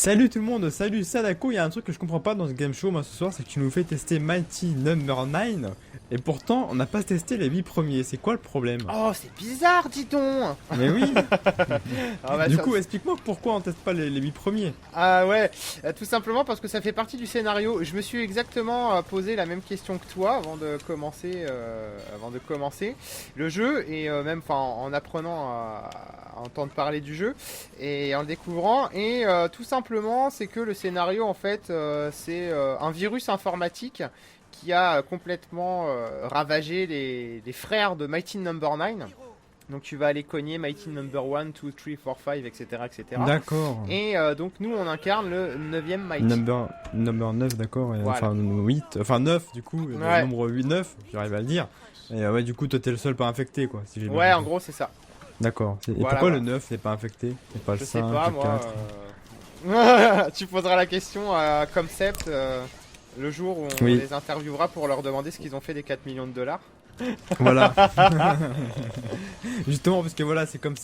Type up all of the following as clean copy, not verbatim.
Salut tout le monde, salut Sadako, il y a un truc que je comprends pas dans ce game show moi ce soir, c'est que tu nous fais tester Mighty Number 9 et pourtant on n'a pas testé les 8 premiers, c'est quoi le problème? Oh, c'est bizarre, dis donc. Mais oui. Ah bah, Du ça- coup explique-moi pourquoi on teste pas les 8 premiers. Ah ouais, tout simplement parce que ça fait partie du scénario. Je me suis exactement posé la même question que toi avant de commencer le jeu et même en apprenant à entendre parler du jeu et en le découvrant. Et tout simplement, c'est que le scénario en fait, c'est un virus informatique qui a complètement ravagé les frères de Mighty Number 9. Donc tu vas aller cogner Mighty Number 1, 2, 3, 4, 5, etc. etc. D'accord. Et donc nous on incarne le 9ème Mighty. Number 9 d'accord, Voilà. enfin 8, enfin 9 du coup, Ouais. le nombre 8, 9, j'arrive à le dire. Et ouais du coup toi t'es le seul pas infecté quoi, si j'ai bien Ouais, en compris. gros c'est ça. D'accord. Et Voilà, pourquoi voilà. le 9 n'est pas infecté? Et pas le Je 5, sais pas le moi. 4 Tu poseras la question à Concept le jour où on Oui. les interviewera pour leur demander ce qu'ils ont fait des 4 millions de dollars. Voilà. Justement, parce que voilà, c'est comme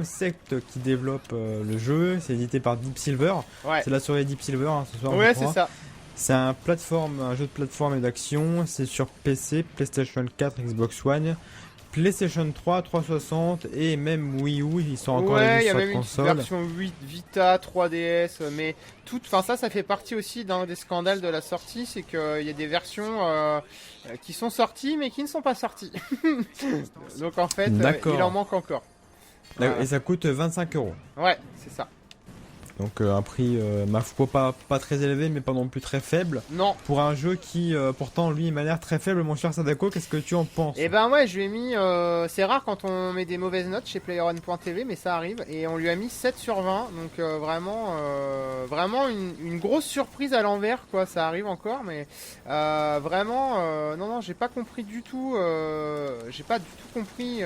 Sect qui développe le jeu, c'est édité par Deep Silver. Ouais. C'est la soirée Deep Silver ce soir. Ouais, je c'est crois. ça. C'est un jeu de plateforme et d'action. C'est sur PC, PlayStation 4, Xbox One, PlayStation 3, 360 et même Wii U. Ils sont encore Ouais, les il y a sur même une console. version 8 Vita, 3DS, mais ça fait partie aussi d'un des scandales de la sortie, c'est qu'il y a des versions qui sont sorties mais qui ne sont pas sorties. Donc en fait, D'accord. il en manque encore. Voilà. Et ça coûte 25€. Ouais, c'est ça. Donc un prix, ma foi, pas très élevé, mais pas non plus très faible. Non. Pour un jeu qui, pourtant, lui, m'a l'air très faible, mon cher Sadako, qu'est-ce que tu en penses? Et ben ouais, je lui ai mis. C'est rare quand on met des mauvaises notes chez PlayerOne.tv, mais ça arrive. Et on lui a mis 7 sur 20. Donc vraiment une grosse surprise à l'envers, quoi. Ça arrive encore, mais non, j'ai pas compris du tout. J'ai pas du tout compris.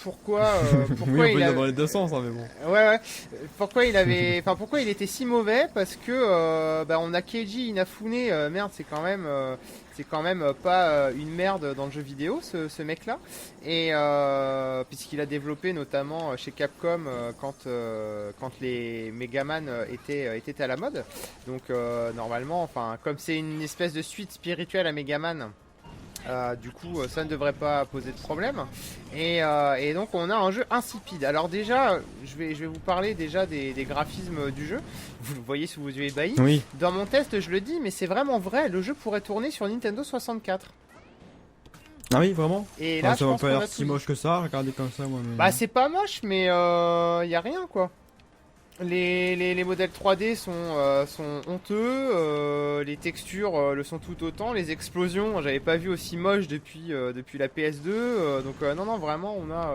Pourquoi Oui, on peut il le dire a... dans les deux sens, hein, mais bon. Ouais. Pourquoi il était si mauvais? Parce que on a Keiji Inafune. Merde, c'est quand même pas une merde dans le jeu vidéo, ce mec-là. Et puisqu'il a développé notamment chez Capcom quand les Megaman étaient à la mode. Donc normalement, enfin, comme c'est une espèce de suite spirituelle à Megaman. Du coup, ça ne devrait pas poser de problème. Et donc, on a un jeu insipide. Alors déjà, je vais vous parler déjà des graphismes du jeu. Vous le voyez sous vos yeux ébahis. Oui. Dans mon test, je le dis, mais c'est vraiment vrai. Le jeu pourrait tourner sur Nintendo 64. Ah oui, vraiment? Et là, je ça va pense pas qu'on a l'air tout si dit. moche que ça, regardez comme ça, moi. Mais... Bah, c'est pas moche, mais y a rien, quoi. Les modèles 3D sont honteux, les textures le sont tout autant, les explosions, j'avais pas vu aussi moche depuis la PS2, donc non, vraiment, on a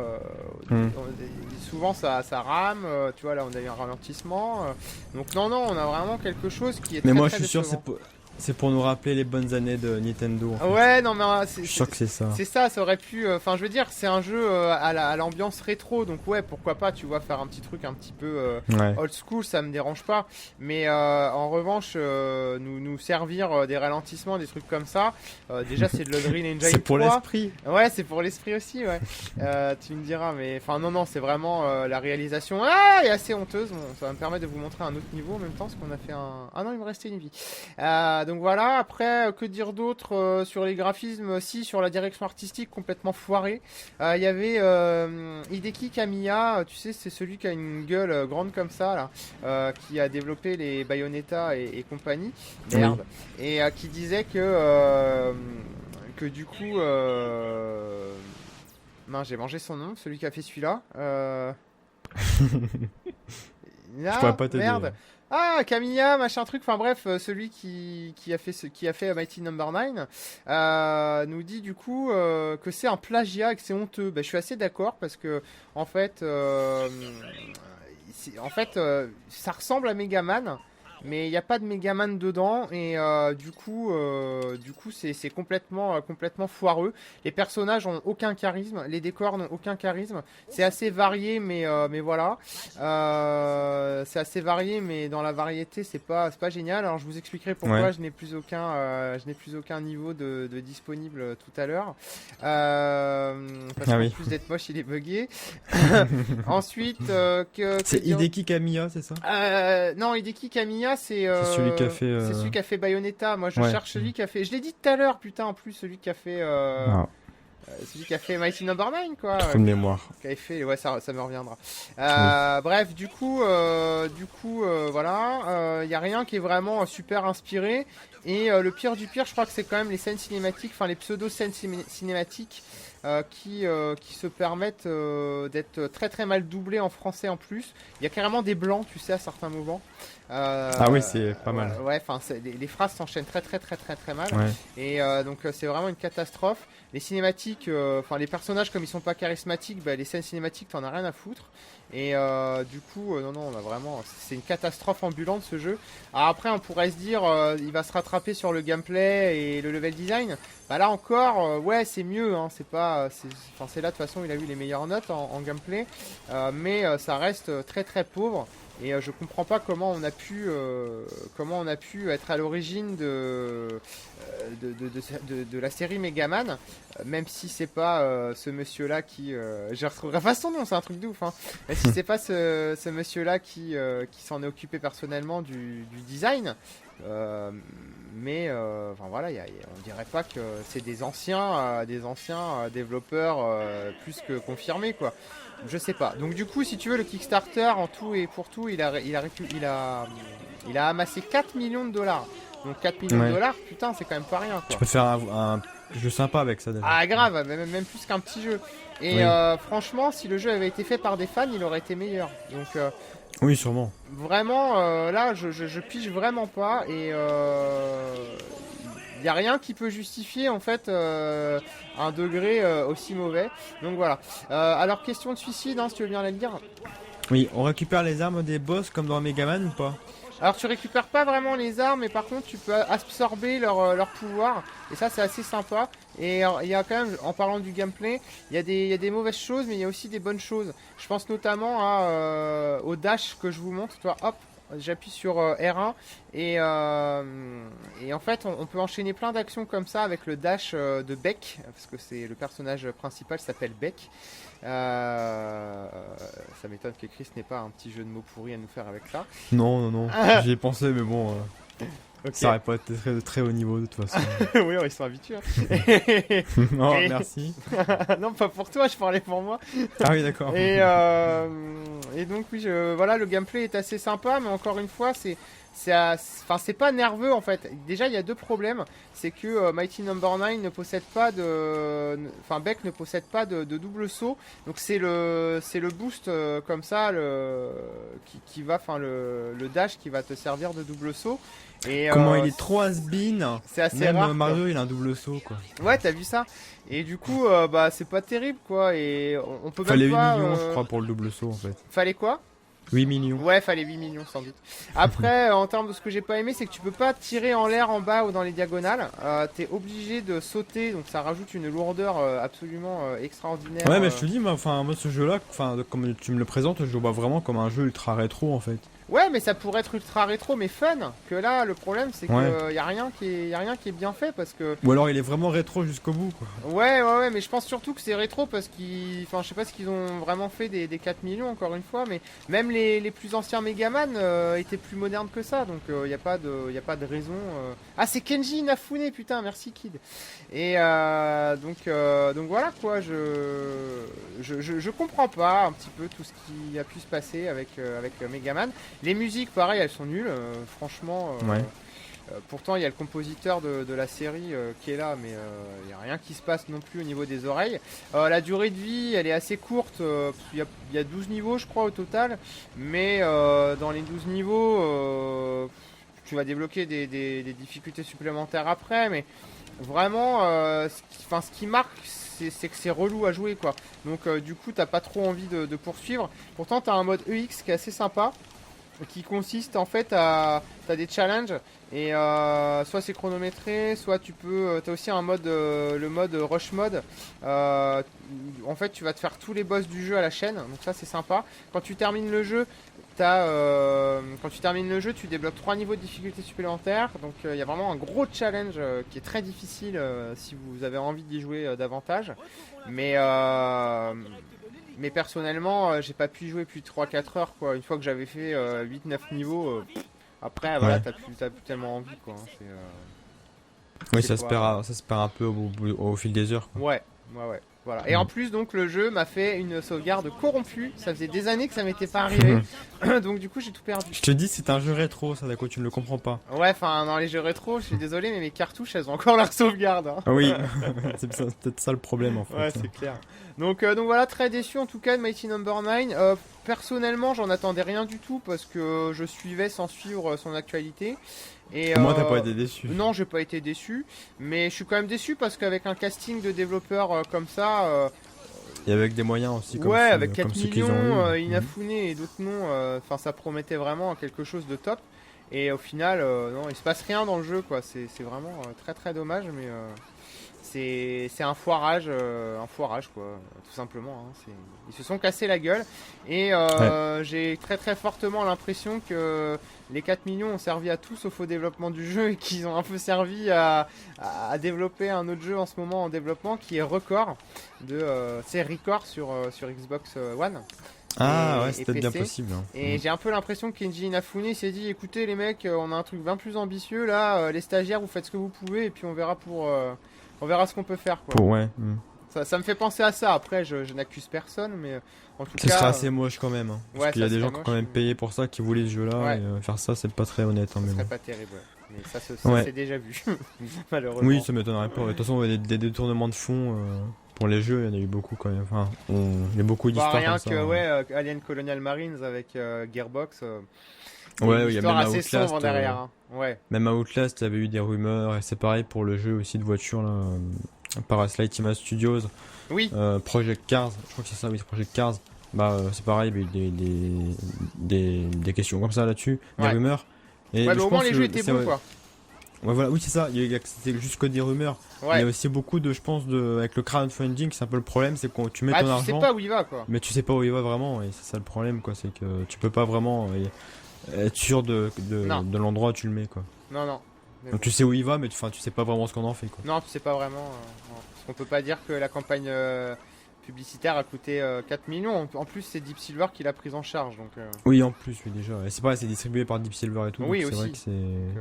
souvent ça rame, tu vois, là on a eu un ralentissement, donc non, on a vraiment quelque chose qui est Mais très, moi, très je suis sûr, décevant. c'est pour nous rappeler les bonnes années de Nintendo. En fait. Ouais, non, mais Je suis sûr que c'est ça. c'est ça, ça aurait pu. Enfin, je veux dire, c'est un jeu à l'ambiance rétro, donc ouais, pourquoi pas, tu vois, faire un petit truc un petit peu Ouais. old school, ça me dérange pas. Mais en revanche, nous servir des ralentissements, des trucs comme ça, déjà c'est de l'Unreal Engine 3. C'est pour l'esprit. Ouais, c'est pour l'esprit aussi, ouais. Tu me diras, mais enfin, non, c'est vraiment la réalisation est assez honteuse. Bon, ça va me permettre de vous montrer un autre niveau en même temps, parce qu'on a fait un. Ah non, il me restait une vie. Donc voilà, après, que dire d'autre sur les graphismes? Si, sur la direction artistique, complètement foirée. Il y avait Hideki Kamiya, tu sais, c'est celui qui a une gueule grande comme ça, là, qui a développé les Bayonetta et compagnie. Merde. Et qui disait que du coup... mince, j'ai mangé son nom, celui qui a fait celui-là. Je pourrais pas t'aider. Merde. Ah, Camilla, machin truc, enfin bref, celui qui a fait Mighty Number 9 nous dit du coup que c'est un plagiat et que c'est honteux. Je suis assez d'accord parce que en fait ça ressemble à Megaman, mais il n'y a pas de Megaman dedans et du coup c'est complètement foireux. Les personnages ont aucun charisme, les décors n'ont aucun charisme. C'est assez varié, mais voilà, c'est assez varié, mais dans la variété c'est pas génial. Alors je vous expliquerai pourquoi je n'ai plus aucun niveau de disponible tout à l'heure. Parce qu'en plus d'être moche, il est buggé. Ensuite, c'est Hideki Kamiya, c'est ça? Non, Hideki Kamiya, c'est celui qui a fait. C'est celui qui a fait Bayonetta. Moi, je cherche celui qui a fait. Je l'ai dit tout à l'heure, putain. En plus, celui qui a fait. Celui qui a fait Mighty Number 9, quoi. Trop de mémoire. Qui avait fait. Ouais, ça me reviendra. Bref, du coup, voilà. Il y a rien qui est vraiment super inspiré. Et le pire du pire, je crois que c'est quand même les scènes cinématiques, enfin les pseudo-scènes cinématiques qui se permettent d'être très très mal doublées en français en plus. Il y a carrément des blancs, tu sais, à certains moments. Ah oui, c'est pas mal. Ouais, enfin, les phrases s'enchaînent très mal. Ouais. Et donc c'est vraiment une catastrophe. Les cinématiques, enfin les personnages comme ils sont pas charismatiques, bah, les scènes cinématiques t'en as rien à foutre. Et du coup, non, on a vraiment, c'est une catastrophe ambulante ce jeu. Alors après, on pourrait se dire, il va se rattraper sur le gameplay et le level design. Bah là encore, ouais, c'est mieux. Hein, c'est pas, c'est là de toute façon, il a eu les meilleures notes en gameplay, mais ça reste très très pauvre. Et je comprends pas comment on a pu être à l'origine de la série Megaman, même si c'est pas ce monsieur-là qui, je retrouverai pas son nom, c'est un truc de ouf, hein. Même si c'est pas ce monsieur-là qui s'en est occupé personnellement du design, mais enfin voilà, on dirait pas que c'est des anciens développeurs plus que confirmés, quoi. Je sais pas. Donc du coup, si tu veux, le Kickstarter en tout et pour tout, il a amassé 4 millions de dollars. Donc 4 millions de dollars, putain, c'est quand même pas rien, quoi. Tu peux faire un jeu sympa avec ça déjà. Ah grave, même plus qu'un petit jeu. Et franchement, si le jeu avait été fait par des fans, il aurait été meilleur. Donc oui, sûrement. Vraiment, là, je pige vraiment pas et il n'y a rien qui peut justifier en fait un degré aussi mauvais. Donc voilà. Alors question de suicide, hein, si tu veux bien la dire. Oui, on récupère les armes des boss comme dans Megaman ou pas? Alors tu récupères pas vraiment les armes, mais par contre tu peux absorber leur pouvoir. Et ça c'est assez sympa. Et il y a quand même, en parlant du gameplay, il y a des mauvaises choses, mais il y a aussi des bonnes choses. Je pense notamment au dash que je vous montre. Toi, hop, j'appuie sur R1 et en fait on peut enchaîner plein d'actions comme ça avec le dash de Beck, parce que c'est le personnage principal s'appelle Beck. Ça m'étonne que Chris n'ait pas un petit jeu de mots pourri à nous faire avec ça. Non, j'y ai pensé, mais bon, okay. Ça aurait pas été très haut niveau de toute façon. Oui, ils sont habitués. Hein. Non, merci. Non, pas pour toi, je parlais pour moi. Ah oui, d'accord. Et donc oui, voilà, le gameplay est assez sympa, mais encore une fois, c'est pas nerveux en fait. Déjà, il y a deux problèmes. C'est que Mighty Number 9 ne possède pas Beck ne possède pas de double saut. Donc c'est le boost comme ça, qui va, le dash qui va te servir de double saut. Et comment il est trop has-been. C'est assez même rare. Mario, quoi. Il a un double saut, quoi. Ouais, t'as vu ça. Et du coup, c'est pas terrible, quoi. Et on peut fallait même pas. 8 millions, je crois, pour le double saut, en fait. Fallait quoi? 8 millions. Ouais, fallait 8 millions sans doute. Après, en termes de ce que j'ai pas aimé, c'est que tu peux pas tirer en l'air en bas ou dans les diagonales. T'es obligé de sauter, donc ça rajoute une lourdeur absolument extraordinaire. Ouais, mais je te dis, moi ce jeu-là, comme tu me le présentes, je le vois vraiment comme un jeu ultra rétro, en fait. Ouais, mais ça pourrait être ultra rétro, mais fun. Que là, le problème, c'est que y a rien qui est bien fait parce que. Ou alors il est vraiment rétro jusqu'au bout, quoi. Ouais, mais je pense surtout que c'est rétro parce je sais pas ce qu'ils ont vraiment fait des 4 millions encore une fois, mais même les plus anciens Megaman étaient plus modernes que ça, donc y a pas de raison. Ah, c'est Kenji Inafune, putain, merci Kid. Et donc voilà quoi, je comprends pas un petit peu tout ce qui a pu se passer avec Megaman. Les musiques, pareil, elles sont nulles, franchement. Pourtant, il y a le compositeur de la série qui est là, mais il n'y a rien qui se passe non plus au niveau des oreilles. La durée de vie, elle est assez courte. Il y a 12 niveaux, je crois, au total. Mais dans les 12 niveaux, tu vas débloquer des difficultés supplémentaires après. Mais vraiment, ce qui marque, c'est que c'est relou à jouer, quoi. Donc, du coup, t'as pas trop envie de poursuivre. Pourtant, t'as un mode EX qui est assez sympa, qui consiste en fait à t'as des challenges et soit c'est chronométré, soit tu peux, t'as aussi un mode, le mode rush mode. En fait, tu vas te faire tous les boss du jeu à la chaîne, donc ça c'est sympa. Quand tu termines le jeu, tu débloques 3 niveaux de difficulté supplémentaires. Donc il y a vraiment un gros challenge qui est très difficile si vous avez envie d'y jouer davantage. Mais personnellement, j'ai pas pu y jouer plus de 3-4 heures quoi. Une fois que j'avais fait 8-9 niveaux, après voilà, Ouais. t'as plus tellement envie quoi. Hein. Oui, C'est pas- ça se perd un peu au fil des heures, quoi. Ouais. Voilà. Et en plus, donc, le jeu m'a fait une sauvegarde corrompue. Ça faisait des années que ça m'était pas arrivé. Donc, du coup, j'ai tout perdu. Je te dis, c'est un jeu rétro, ça, d'accord, tu ne le comprends pas. Ouais, enfin, dans les jeux rétro, je suis désolé, mais mes cartouches, elles ont encore leur sauvegarde. Hein. Ah oui, c'est peut-être ça le problème, en fait. Ouais, c'est clair. Donc voilà, très déçu en tout cas de Mighty Number 9. Personnellement, j'en attendais rien du tout parce que je suivais sans suivre son actualité. Et Au moins, t'as pas été déçu. non, j'ai pas été déçu, mais je suis quand même déçu parce qu'avec un casting de développeurs comme ça, Et avec des moyens aussi, comme ouais, ceux- avec 4 comme ceux qu'ils ont millions, eu. Inafune et d'autres noms, enfin ça promettait vraiment quelque chose de top. Et au final, non, il se passe rien dans le jeu, quoi. C'est vraiment très très dommage, mais c'est un foirage quoi, tout simplement. Hein. Ils se sont cassés la gueule et j'ai très très fortement l'impression que les 4 millions ont servi à tout sauf au développement du jeu et qu'ils ont un peu servi à développer un autre jeu en ce moment en développement qui est Record c'est Record sur Xbox One. Ah ouais, et c'est peut-être bien PC. possible. Hein. Et j'ai un peu l'impression que Kenji Inafune s'est dit écoutez les mecs, on a un truc bien plus ambitieux là, les stagiaires vous faites ce que vous pouvez et puis on verra on verra ce qu'on peut faire quoi. Ouais. Ça me fait penser à ça. Après, je n'accuse personne, mais en tout Ce cas. sera assez moche quand même. Hein, parce ouais, qu'il y a ça des gens serait qui ont moche, quand même mais payé pour ça, qui voulaient ce jeu-là. Ouais. Et faire ça, c'est pas très honnête. Hein, ça mais serait bon. pas terrible. Ouais. Mais ça Ouais. c'est déjà vu, malheureusement. Oui, ça m'étonnerait pas. De toute façon, des détournements de fonds pour les jeux, il y en a eu beaucoup quand même. Enfin, il y a beaucoup Bah, d'histoires rien comme ça. que Hein. ouais, Alien Colonial Marines avec Gearbox. Il y a Ouais, une il y a histoire même assez Outlast. sombre derrière. Hein. Ouais. Même à Outlast, il y avait eu des rumeurs. Et c'est pareil pour le jeu aussi de voiture là. Parasite Image Studios. Oui. Project Cars, je crois que c'est ça, oui, c'est Project Cars. Bah, c'est pareil, il y a eu des questions comme ça là-dessus, des Ouais. rumeurs. Et Ouais, mais je au moins pense les que jeux étaient c'est- bons ouais. quoi. Ouais, voilà, oui, c'est ça, c'était juste que des rumeurs. Il y Ouais. a aussi beaucoup de, je pense, avec le crowdfunding, c'est un peu le problème, c'est que tu mets Ah, ton tu argent, sais pas où il va quoi. mais tu sais pas où il va vraiment, et c'est ça le problème, quoi, c'est que tu peux pas vraiment être sûr Non. de l'endroit où tu le mets, quoi. Non. Mais Donc bon. tu sais où il va, mais tu sais pas vraiment ce qu'on en fait, quoi. Non, tu sais pas vraiment. Non. Parce qu'on peut pas dire que la campagne publicitaire a coûté 4 millions. En plus, c'est Deep Silver qui l'a prise en charge. Donc, Oui, en plus, oui, déjà. Et c'est pareil, c'est distribué par Deep Silver et tout, Oui, donc c'est vrai aussi. que c'est euh,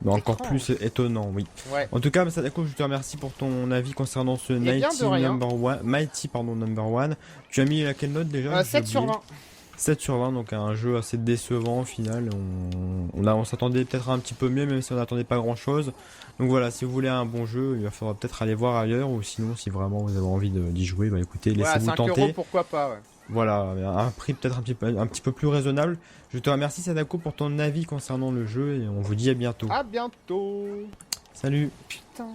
mais encore étrange. plus étonnant, oui. ouais. En tout cas, Sadako, je te remercie pour ton avis concernant ce bien, de rien. Mighty Number One. Tu as mis laquelle note déjà? J'ai 7 sur oublié. 20. 7 sur 20, donc un jeu assez décevant au final. On s'attendait peut-être à un petit peu mieux, même si on n'attendait pas grand chose. Donc voilà, si vous voulez un bon jeu, il va falloir peut-être aller voir ailleurs, ou sinon, si vraiment vous avez envie d'y jouer, bah écoutez, Ouais, à laissez-vous 5 tenter. euros, pourquoi pas. Ouais. Voilà, un prix peut-être un petit peu plus raisonnable. Je te remercie Sadako pour ton avis concernant le jeu et on vous dit à bientôt. À bientôt. Salut! Putain.